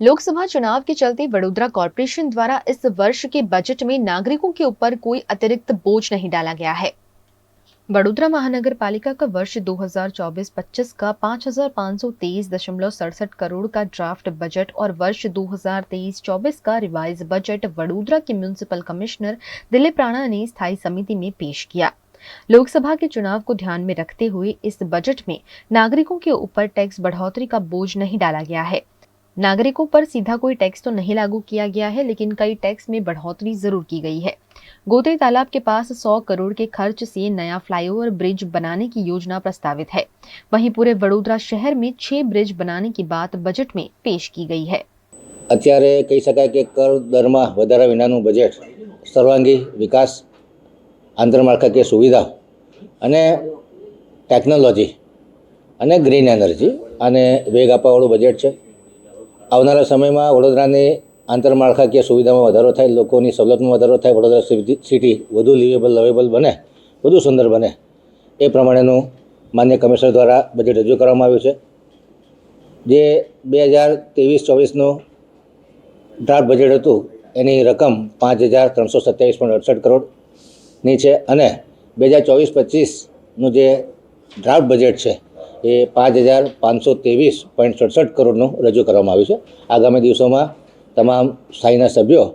लोकसभा चुनाव के चलते वडोदरा कॉर्पोरेशन द्वारा इस वर्ष के बजट में नागरिकों के ऊपर कोई अतिरिक्त बोझ नहीं डाला गया है। वडोदरा महानगर पालिका का वर्ष 2024-25 का 5,523.67 करोड़ का ड्राफ्ट बजट और वर्ष 2023-24 का रिवाइज बजट वडोदरा के म्युनिसिपल कमिश्नर दिलीप राणा ने स्थायी समिति में पेश किया। लोकसभा के चुनाव को ध्यान में रखते हुए इस बजट में नागरिकों के ऊपर टैक्स बढ़ोतरी का बोझ नहीं डाला गया है। नागरिकों पर सीधा कोई टैक्स तो नहीं लागू किया गया है, लेकिन कई टैक्स में बढ़ोतरी जरूर की गई है। गोते तालाब के पास 100 करोड़ के खर्च से नया फ्लाईओवर ब्रिज बनाने की योजना प्रस्तावित है। वहीं पूरे वडोदरा शहर में 6 ब्रिज बनाने की बात बजट में पेश की गई है। અત્યારે કહી શકાય કે કર દરમાં વધારા વિનાનું બજેટ સર્વાંગી વિકાસ, આંતરમાળખાકીય સુવિધા અને ટેકનોલોજી અને ગ્રીન એનર્જી અને વેગ આપવાવાળું બજેટ છે। આવનારા સમયમાં વડોદરાની આંતરમાળખાકીય સુવિધામાં વધારો થાય, લોકોની સવલતમાં વધારો થાય, વડોદરા સિટી વધુ લિવેબલ લવેબલ બને, વધુ સુંદર બને એ પ્રમાણેનું માન્ય કમિશનર દ્વારા બજેટ રજૂ કરવામાં આવ્યું છે। જે 2023-24નું ડ્રાફ્ટ બજેટ હતું એની રકમ 5,327.68 કરોડની છે અને 2024-25નું જે ડ્રાફ્ટ બજેટ છે એ 5,523.67 કરોડનું રજૂ કરવામાં આવ્યું છે। આગામી દિવસોમાં તમામ સ્થાયીના સભ્યો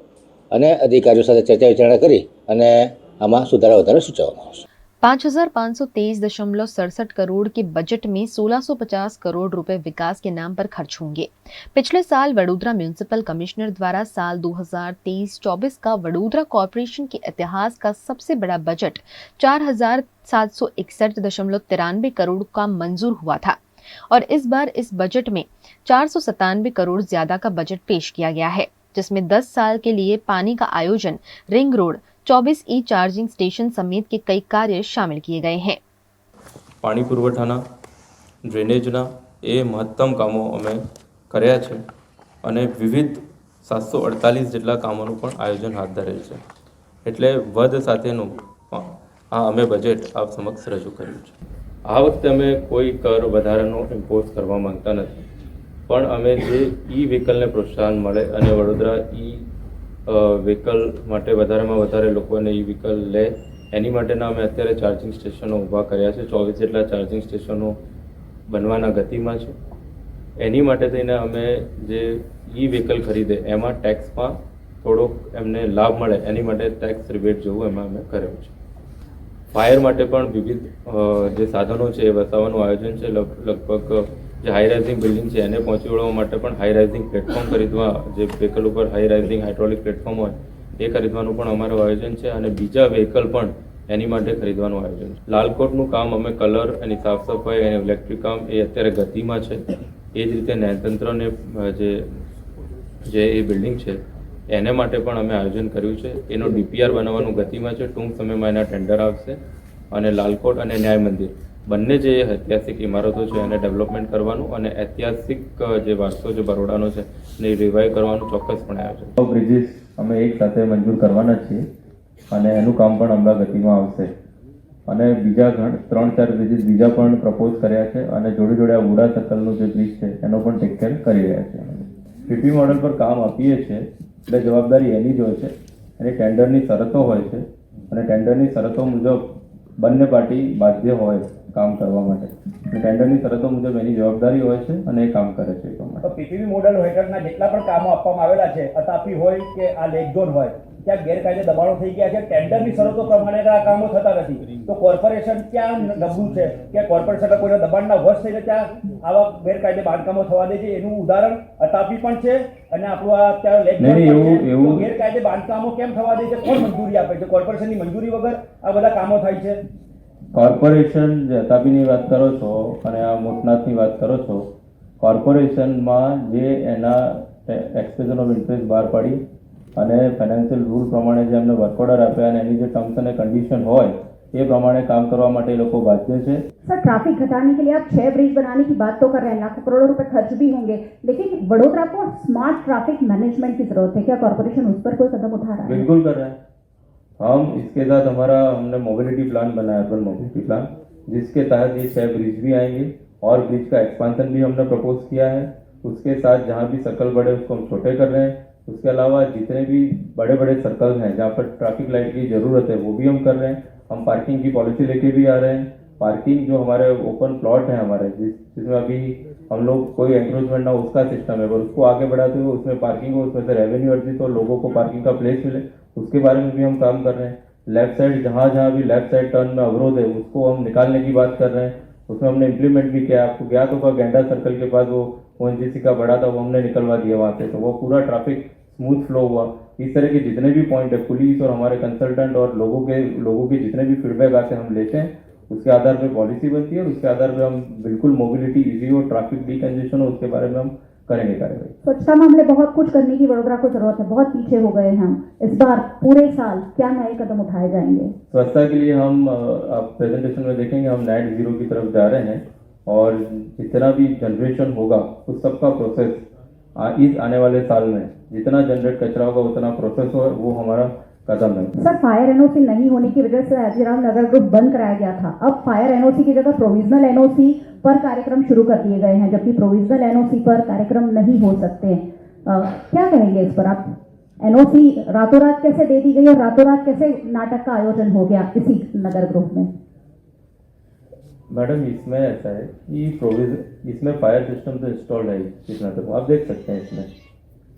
અને અધિકારીઓ સાથે ચર્ચા વિચારણા કરી અને આમાં સુધારા વધારા સૂચવવામાં આવશે। 5,523.67 करोड़ के बजट में 1,650 करोड़ रुपए विकास के नाम पर खर्च होंगे। पिछले साल वडोदरा म्युनिसिपल कमिश्नर द्वारा साल 2023-24 का वडोदरा कॉर्पोरेशन के इतिहास का सबसे बड़ा बजट 4,761.93 करोड़ का मंजूर हुआ था और इस बार इस बजट में 497 करोड़ ज्यादा का बजट पेश किया गया है, जिसमें 10 साल के लिए पानी का आयोजन, ring road, 24 e charging station समेत के कई कार्य शामिल किए गए हैं। पाणी पुरवठाना, ड्रेनेजना ए महत्तम कामों अमे कर्या छे अने विविध 748 जेटला कामोनुं पण आयोजन हाथ धरेल छे। एटले वध साथेनुं आ अमे बजेट आप समक्ष रजू कर्युं छे। आ वखते अमे कोई कर वधारानो इम्पोज करवा मांगता नथी, पण अमे जे ई व्हीकलने प्रोत्साहन मळे अने वडोदरा ई व्हीकल माटे વધારેમાં વધારે લોકોને ઈ વ્હીકલ લે એની માટેના અમે અત્યારે ચાર્જિંગ સ્ટેશનો ઊભા કર્યા છે। 24 જેટલા ચાર્જિંગ સ્ટેશનો બનવાના ગતિમાં છે। એની માટે થઈને અમે જે ઈ વ્હીકલ ખરીદે એમાં ટેક્સમાં થોડોક એમને લાભ મળે એની માટે ટેક્સ રિબેટ જેવું એમાં અમે કર્યું છે। ફાયર માટે પણ વિવિધ જે સાધનો છે એ વસાવવાનું આયોજન છે। લગભગ જે હાઈ રાઇઝિંગ બિલ્ડિંગ છે એને પહોંચી વળવા માટે પણ હાઈ રાઇઝિંગ પ્લેટફોર્મ ખરીદવા, જે વ્હીકલ ઉપર હાઈ રાઇઝિંગ હાઇડ્રોલિક પ્લેટફોર્મ હોય એ ખરીદવાનું પણ અમારું આયોજન છે અને બીજા વ્હીકલ પણ એની માટે ખરીદવાનું આયોજન છે। લાલકોટનું કામ અમે કલર એની સાફ સફાઈ અને ઇલેક્ટ્રિક કામ એ અત્યારે ગતિમાં છે। એ જ રીતે ન્યાયતંત્રને જે એ બિલ્ડિંગ છે એને માટે પણ અમે આયોજન કર્યું છે। એનો ડીપીઆર બનાવવાનું ગતિમાં છે। ટૂંક સમયમાં એના ટેન્ડર આવશે અને લાલકોટ અને ન્યાય મંદિર બંને જે ઐતિહાસિક ઇમારતો છે એને ડેવલપમેન્ટ કરવાનું અને ઐતિહાસિક જે વારસો છે બરોડાનો છે એને રિવાઇવ કરવાનું ચોક્કસપણે આયોજન। બ્રિજીસ અમે એક સાથે મંજૂર કરવાના છીએ અને એનું કામ પણ હમણાં ગતિમાં આવશે અને બીજા 3-4 બ્રિજીસ બીજા પણ પ્રપોઝ કર્યા છે અને જોડે જોડે આ વુડા સર્કલનું જે બ્રિજ છે એનો પણ ટેક કેર કરી રહ્યા છે। પીપી મોડલ પર કામ આપીએ છીએ એટલે જવાબદારી એની જ હોય છે, એની ટેન્ડરની શરતો હોય છે અને ટેન્ડરની શરતો મુજબ બંને પાર્ટી બાધ્ય હોય કામ કરવા માટે। ટેન્ડરની શરતો મુજબ એની જવાબદારી હોય છે અને એ કામ કરે છે। તો પીપીપી મોડલ હેઠળના જેટલા પણ કામો આપવામાં આવેલા છે, અતાપી હોય કે આ લેક ઝોન હોય, ત્યાં ગેરકાયદે દબાણો થઈ ગયા છે। ટેન્ડરની શરતો પ્રમાણે આ કામો થતા નથી, તો કોર્પોરેશન ક્યાં નબળું છે કે કોર્પોરેશન કોઈના દબાણના વશ થઈને ત્યાં આવા ગેરકાયદે બાંધકામો થવા દે છે? એનું ઉદાહરણ અતાપી પણ છે અને આપણું આ અત્યારે લેક ઝોન એવું ગેરકાયદે બાંધકામો કેમ થવા દે છે? કોણ મંજૂરી આપે છે? કોર્પોરેશનની મંજૂરી વગર આ બધા કામો થાય છે? કોર્પોરેશન જે અતાપીની વાત કરો છો અને આ મોટનાથની વાત કરો છો, કોર્પોરેશનમાં જે એના એક્સપ્રેશન ઓફ ઇન્ટરેસ્ટ બહાર પાડી અને ફાઇનાન્શિયલ રૂલ પ્રમાણે જે એમને વર્ક ઓર્ડર આપ્યા અને એની જે ટર્મ્સ અને કન્ડિશન હોય એ प्रमाणे काम करवा માટે લોકો બાધ્ય છે। सर, ट्रैफिक घटाने के लिए आप 6 ब्रिज बनाने की बात तो कर रहे हैं, लाखों करोड़ों रुपए खर्च भी होंगे, लेकिन वडोदरा को स्मार्ट ट्रैफिक मैनेजमेंट की जरूरत है। क्या कॉर्पोरेशन उस पर कोई कदम उठा रहा है? बिल्कुल कर रहा है। हम इसके साथ हमने मोबिलिटी प्लान बनाया, अर्बन मोबिलिटी प्लान, जिसके तहत ये 6 ब्रिज भी आएंगे और ब्रिज का एक्सपांसन भी हमने प्रपोज किया है उसके साथ जहाँ भी सर्कल बड़े उसको हम छोटे कर रहे हैं। उसके अलावा जितने भी बड़े बड़े सर्कल हैं जहाँ पर ट्रैफिक लाइट की ज़रूरत है वो भी हम कर रहे हैं। हम पार्किंग की पॉलिसी लेके भी आ रहे हैं। पार्किंग जो हमारे ओपन प्लॉट है हमारे जिसमें अभी हम लोग कोई एंक्रोचमेंट ना उसका सिस्टम है, पर उसको आगे बढ़ाते हुए उसमें पार्किंग हो, उसमें से रेवेन्यू अर्जित हो, लोगों को पार्किंग का प्लेस मिले, उसके बारे में भी हम काम कर रहे हैं। लेफ्ट साइड जहाँ जहाँ भी लेफ्ट साइड टर्न में अवरोध है उसको हम निकालने की बात कर रहे हैं। उसमें हमने इम्प्लीमेंट भी किया। आपको ज्ञात होगा गेंडा सर्कल के पास वो ओएनजीसी का बड़ा था वो हमने निकलवा दिया वहाँ से, तो वो पूरा ट्रैफिक स्मूथ फ्लो हुआ। इस तरह के जितने भी पॉइंट है पुलिस और हमारे कंसल्टेंट और लोगों के जितने भी फीडबैक आते हैं हम लेते हैं, उसके आधार पे पॉलिसी बनती है और उसके आधार पे हम बिल्कुल मोबिलिटी इजी हो, ट्रैफिक डिकंजेशन हो, उसके बारे में हम करेंगे कार्रवाई। स्वच्छता मामले बहुत कुछ करने की वडोदरा को जरूरत है, बहुत पीछे हो गए हम। इस बार पूरे साल क्या नए कदम उठाए जाएंगे? स्वच्छता के लिए हम आप प्रेजेंटेशन में देखेंगे हम नेट जीरो की तरफ जा रहे हैं और जितना भी जनरेशन होगा उस सबका प्रोसेस इस आने वाले साल में जितना जनरेट कचरा होगा उतना प्रोसेस हो, वो हमारा कदम है। सर, फायर एनओसी नहीं होने की वजह से अजीराम नगर ग्रुप बंद कराया गया था। अब फायर एनओसी की जगह प्रोविजनल एनओसी पर कार्यक्रम शुरू कर दिए गए हैं, जबकि प्रोविजनल एनओसी पर कार्यक्रम नहीं हो सकते। क्या कहेंगे इस पर आप? एनओसी रातों रात कैसे दे दी गई और रातों रात कैसे नाटक का आयोजन हो गया इसी नगर ग्रुप में? मैडम इसमें ऐसा है कि इसमें फायर सिस्टम तो इंस्टॉल्ड है जितना तक आप देख सकते हैं। इसमें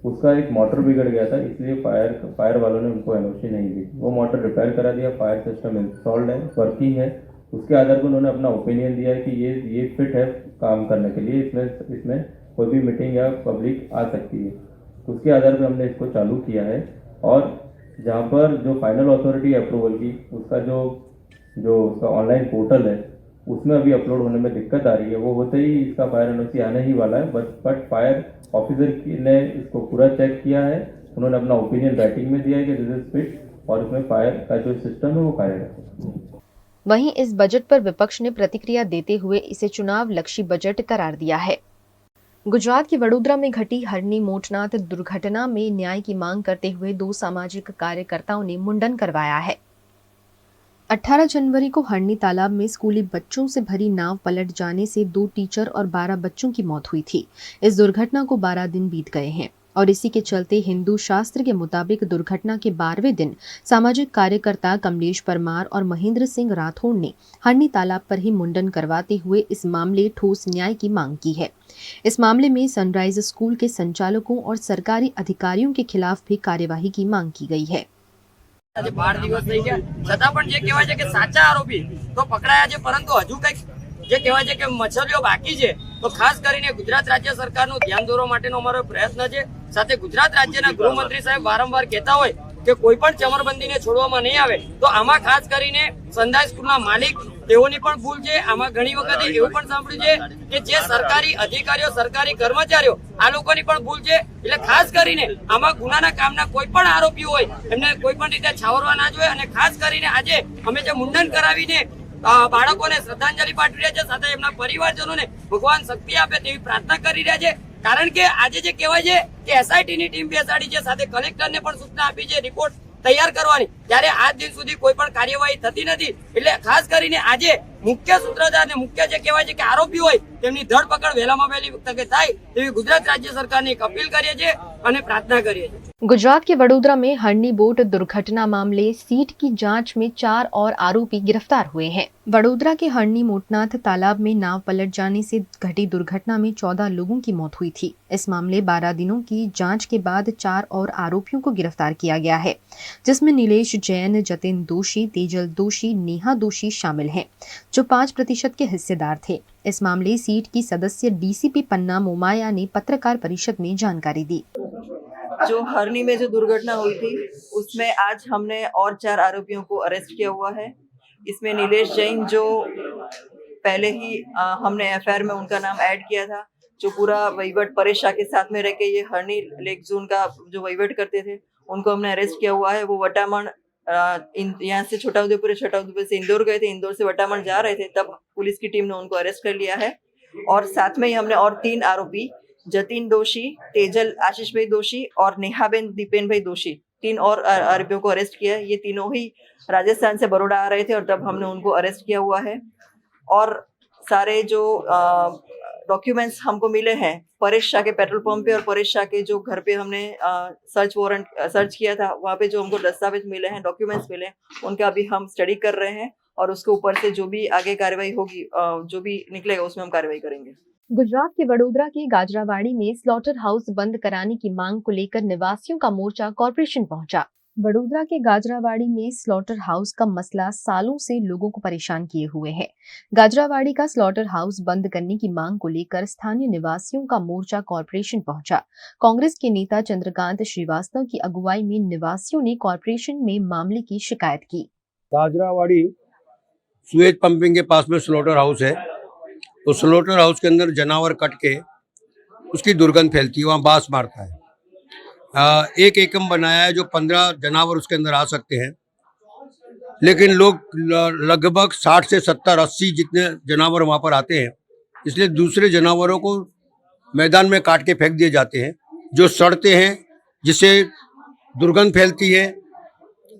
उसका एक मोटर बिगड़ गया था, इसलिए फायर वालों ने उनको एनओसी नहीं दी। वो मोटर रिपेयर करा दिया, फायर सिस्टम इंस्टॉल्ड है, वर्किंग है। उसके आधार पर उन्होंने अपना ओपिनियन दिया है कि ये फिट है काम करने के लिए, इसमें कोई भी मीटिंग या पब्लिक आ सकती है। उसके आधार पर हमने इसको चालू किया है। और जहाँ पर जो फाइनल अथॉरिटी अप्रूवल की उसका जो उसका ऑनलाइन पोर्टल है उसमें अभी अपलोड होने में दिक्कत आ रही है। वो होते ही इसका फायर एनओसी आने ही वाला है। बट फायर ऑफिसर ने इसको पूरा चेक किया है, उन्होंने अपना ओपिनियन राइटिंग में दिया है कि दिस इज फिट और इसमें फायर का जो सिस्टम है वो कार्यरत है। वहीं इस बजट पर विपक्ष ने प्रतिक्रिया देते हुए इसे चुनाव लक्षी बजट करार दिया है। गुजरात के वडोदरा में घटी हरनी मोटनाथ दुर्घटना में न्याय की मांग करते हुए 2 सामाजिक कार्यकर्ताओं ने मुंडन करवाया है। 18 जनवरी को हरनी तालाब में स्कूली बच्चों से भरी नाव पलट जाने से 2 टीचर और 12 बच्चों की मौत हुई थी। इस दुर्घटना को 12 दिन बीत गए हैं और इसी के चलते हिंदू शास्त्र के मुताबिक दुर्घटना के 12वें दिन सामाजिक कार्यकर्ता कमलेश परमार और महेंद्र सिंह राठौड़ ने हरनी तालाब पर ही मुंडन करवाते हुए इस मामले ठोस न्याय की मांग की है। इस मामले में सनराइज स्कूल के संचालकों और सरकारी अधिकारियों के खिलाफ भी कार्यवाही की मांग की गई है। આજે 12 દિવસ થઈ ગયા છતાં પણ જે કહેવાય છે કે સાચા આરોપી તો પકડાયા છે, પરંતુ હજુ કંઈક જે કહેવાય છે કે મછલીઓ બાકી છે। તો ખાસ કરીને ગુજરાત રાજ્ય સરકારનું ધ્યાન દોરવા માટેનો અમારો પ્રયત્ન છે। સાથે ગુજરાત રાજ્યના ગૃહમંત્રી સાહેબ વારંવાર કહેતા હોય કે કોઈ પણ ચમરબંધીને છોડવામાં નહીં આવે, તો આમાં ખાસ કરીને સંધાય સ્કૂલના માલિક તેઓની પણ ભૂલ છે। આમાં ઘણી વખતે એવું પણ સાંભળ્યું છે કે જે સરકારી અધિકારીઓ સરકારી કર્મચારીઓ આ લોકોની પણ ભૂલ છે। એટલે ખાસ કરીને આમાં ગુનાના કામના કોઈ પણ આરોપી હોય એમને કોઈ પણ રીતે છાવરવા ના જોઈએ। અને ખાસ કરીને આજે અમે જે મુંડન કરાવીને બાળકોને શ્રદ્ધાંજલિ પાઠવી રહ્યા છે, સાથે એમના પરિવારજનોને ભગવાન શક્તિ આપે તેવી પ્રાર્થના કરી રહ્યા છે। કારણ કે આજે જે કહેવાય છે કે એસઆઈટી ની ટીમ બેસાડી છે, સાથે કલેક્ટરને પણ સૂચના આપી છે રિપોર્ટ તૈયાર કરવાની, ત્યારે આજ દિન સુધી કોઈ પણ કાર્યવાહી થતી નથી। એટલે ખાસ કરીને આજે મુખ્ય સૂત્રધાર ને મુખ્ય જે કહેવાય છે કે આરોપી હોય તેમની ધરપકડ વહેલામાં વહેલી તકે થાય તેવી ગુજરાત राज्य सरकार ने एक अपील करी है और प्रार्थना करी है। गुजरात के वडोदरा में हरनी बोट दुर्घटना मामले सीट की जांच में 4 और आरोपी गिरफ्तार हुए हैं। वडोदरा के हरनी मोटनाथ तालाब में नाव पलट जाने से घटी दुर्घटना में 14 लोगों की मौत हुई थी। इस मामले 12 दिनों की जांच के बाद 4 और आरोपियों को गिरफ्तार किया गया है, जिसमें नीलेश जैन, जतिन दोषी, तेजल दोषी, नेहा दोषी शामिल हैं, जो 5% के हिस्सेदार थे। इस मामले सीट की सदस्य डीसीपी पन्ना मोमाया ने पत्रकार परिषद में जानकारी दी। जो हरनी में जो दुर्घटना हुई थी उसमें आज हमने और 4 आरोपियों को अरेस्ट किया हुआ है। इसमें नीलेश जैन, जो पहले ही हमने एफआईआर में उनका नाम ऐड किया था, जो पूरा वहीवट परेश शाह के साथ में रह के ये हरनी लेक जोन का जो वहीवट करते थे, उनको हमने अरेस्ट किया हुआ है। वो वटामण यहाँ से छोटाउदेपुर से इंदौर गए थे, इंदौर से वटामण जा रहे थे, तब पुलिस की टीम ने उनको अरेस्ट कर लिया है। और साथ में ही हमने और 3 आरोपी जतिन दोषी, तेजल आशीष भाई दोषी और नेहाबेन दीपेन भाई दोषी, 3 और आरोपियों को अरेस्ट किया है। ये तीनों ही राजस्थान से बड़ौदा आ रहे थे और तब हमने उनको अरेस्ट किया हुआ है। और सारे जो डॉक्यूमेंट्स हमको मिले हैं परेश शाह के पेट्रोल पंप पे और परेश शाह के जो घर पे हमने सर्च किया था, वहाँ पे जो हमको दस्तावेज मिले हैं, डॉक्यूमेंट्स मिले हैं, उनका अभी हम स्टडी कर रहे हैं और उसके ऊपर से जो भी आगे कार्रवाई होगी, जो भी निकलेगा उसमें हम कार्रवाई करेंगे। गुजरात के वडोदरा के गाजरावाड़ी में स्लॉटर हाउस बंद कराने की मांग को लेकर निवासियों का मोर्चा कॉर्पोरेशन पहुंचा। वडोदरा के गाजरावाड़ी में स्लॉटर हाउस का मसला सालों से लोगों को परेशान किए हुए है। गाजरावाड़ी का स्लॉटर हाउस बंद करने की मांग को लेकर स्थानीय निवासियों का मोर्चा कॉर्पोरेशन पहुंचा। कांग्रेस के नेता चंद्रकांत श्रीवास्तव की अगुवाई में निवासियों ने कॉर्पोरेशन में मामले की शिकायत की। गाजरावाड़ी सुएज पंपिंग के पास में स्लॉटर हाउस है। तो स्लॉटर हाउस के अंदर जानवर कट के उसकी दुर्गंध फैलती है, वहाँ बास मारता है। एक एकम बनाया है जो 15 जानवर उसके अंदर आ सकते हैं, लेकिन लोग लगभग 60 से 70 80 जितने जानवर वहाँ पर आते हैं, इसलिए दूसरे जानवरों को मैदान में काट के फेंक दिए जाते हैं जो सड़ते हैं, जिससे दुर्गंध फैलती है।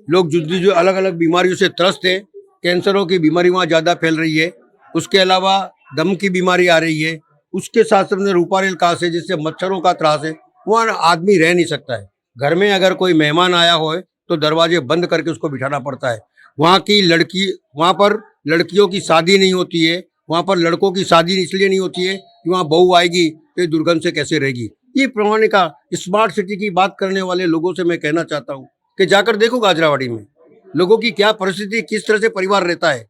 लोग जो अलग अलग बीमारियों से त्रस्त हैं, कैंसरों की बीमारी वहाँ ज़्यादा फैल रही है, उसके अलावा दम की बीमारी आ रही है, उसके साथ साथ रूपारेल कास है जिससे मच्छरों का त्रास है। वहाँ आदमी रह नहीं सकता है। घर में अगर कोई मेहमान आया हो तो दरवाजे बंद करके उसको बिठाना पड़ता है। वहाँ पर लड़कियों की शादी नहीं होती है, वहाँ पर लड़कों की शादी इसलिए नहीं होती है कि वहाँ बहू आएगी तो दुर्गंध से कैसे रहेगी। ये प्रमाण का स्मार्ट सिटी की बात करने वाले लोगों से मैं कहना चाहता हूँ कि जाकर देखो गाजरावाड़ी में लोगों की क्या परिस्थिति, किस तरह से परिवार रहता है।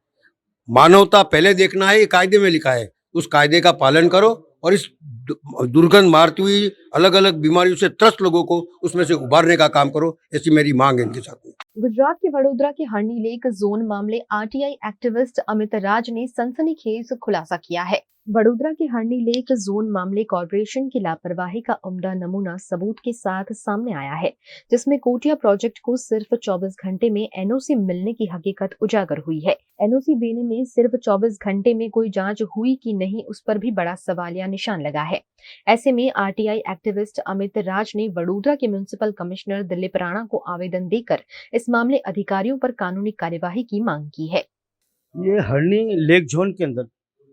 मानवता पहले देखना है, ये कायदे में लिखा है, उस कायदे का पालन करो और इस दुर्गंध मारती हुई अलग अलग बीमारियों से त्रस्त लोगों को उसमें से उबारने का काम करो, ऐसी मेरी मांग है इनके साथ में। गुजरात के वडोदरा के हरनी लेक जोन मामले आरटीआई एक्टिविस्ट अमित राज ने सनसनीखेज खुलासा किया है। वडोदरा के हरनी लेक जोन मामले कॉर्पोरेशन की लापरवाही का उम्दा नमूना सबूत के साथ सामने आया है, जिसमें कोटिया प्रोजेक्ट को सिर्फ 24 घंटे में एनओसी मिलने की हकीकत उजागर हुई है। एनओसी देने में सिर्फ 24 घंटे में कोई जांच हुई कि नहीं, उस पर भी बड़ा सवालिया निशान लगा है। ऐसे में आरटीआई एक्टिविस्ट अमित राज ने वडोदरा के म्युनिसिपल कमिश्नर दिलीप राणा को आवेदन देकर इस मामले अधिकारियों पर कानूनी कार्यवाही की मांग की है। ये हरनी लेक जोन के अंदर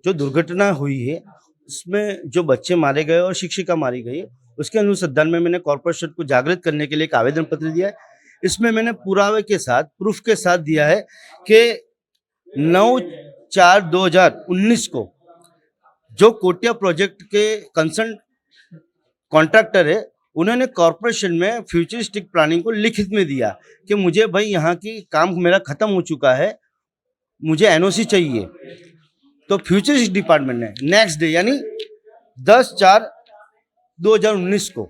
जो दुर्घटना हुई है, उसमें जो बच्चे मारे गए और शिक्षिका मारी गई, उसके अनुसंधान में मैंने कॉर्पोरेशन को जागृत करने के लिए एक आवेदन पत्र दिया है। इसमें मैंने पुरावे के साथ, प्रूफ के साथ दिया है कि 9/4/2019 को जो कोटिया प्रोजेक्ट के कंसर्न कॉन्ट्रैक्टर है, उन्होंने कॉर्पोरेशन में फ्यूचरिस्टिक प्लानिंग को लिखित में दिया कि मुझे भाई यहाँ की काम मेरा खत्म हो चुका है, मुझे एनओसी चाहिए। तो फ्यूचरिस्टिक डिपार्टमेंट ने नेक्स्ट डे यानी 10/4/2019 को,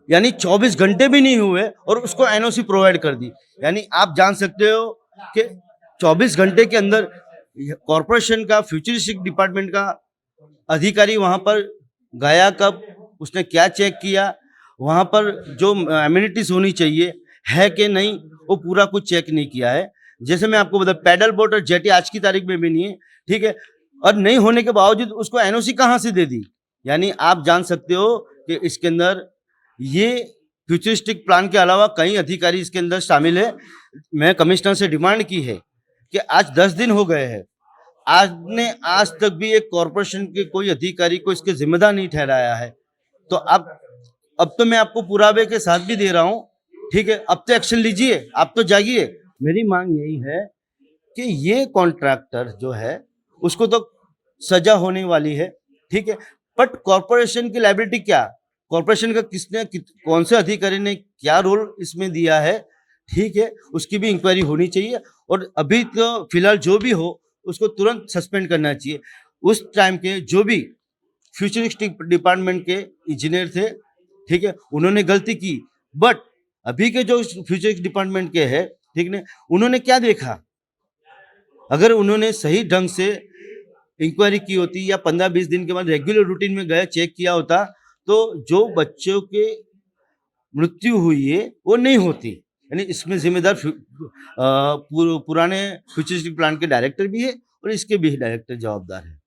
यानी 24 घंटे भी नहीं हुए और उसको एनओसी प्रोवाइड कर दी। यानी आप जान सकते हो कि 24 घंटे के अंदर कॉर्पोरेशन का फ्यूचरिस्टिक डिपार्टमेंट का अधिकारी वहां पर गया कब, उसने क्या चेक किया, वहां पर जो एमिनिटीज होनी चाहिए है कि नहीं, वो पूरा कुछ चेक नहीं किया है। जैसे मैं आपको बता, पैडल बोट और जेटी आज की तारीख में भी नहीं है, ठीक है, और नहीं होने के बावजूद उसको एनओसी कहाँ से दे दी। यानी आप जान सकते हो कि इसके अंदर ये फ्यूचरिस्टिक प्लान के अलावा कई अधिकारी इसके अंदर शामिल है। मैं कमिश्नर से डिमांड की है कि आज 10 दिन हो गए हैं, आज तक भी एक कॉर्पोरेशन के कोई अधिकारी को इसके जिम्मेदार नहीं ठहराया है। तो अब तो मैं आपको पुरावे के साथ भी दे रहा हूँ, ठीक है, अब तो एक्शन लीजिए, आप तो जागिए। मेरी मांग यही है कि ये कॉन्ट्रैक्टर जो है उसको तो सजा होने वाली है, ठीक है, बट कॉर्पोरेशन की लायबिलिटी क्या, कॉर्पोरेशन का कौन से अधिकारी ने क्या रोल इसमें दिया है, ठीक है, उसकी भी इंक्वायरी होनी चाहिए। और अभी तो फिलहाल जो भी हो उसको तुरंत सस्पेंड करना चाहिए। उस टाइम के जो भी फ्यूचरिस्टिक डिपार्टमेंट के इंजीनियर थे, ठीक है, उन्होंने गलती की, बट अभी के जो फ्यूचरिस्टिक डिपार्टमेंट के है, ठीक है, उन्होंने क्या देखा। अगर उन्होंने सही ढंग से इंक्वायरी की होती या 15-20 दिन के बाद रेगुलर रूटीन में गया चेक किया होता, तो जो बच्चों के मृत्यु हुई है वो नहीं होती। यानी इसमें जिम्मेदार पुराने फ्यूचरिस्टिक प्लान के डायरेक्टर भी है और इसके भी डायरेक्टर जवाबदार है।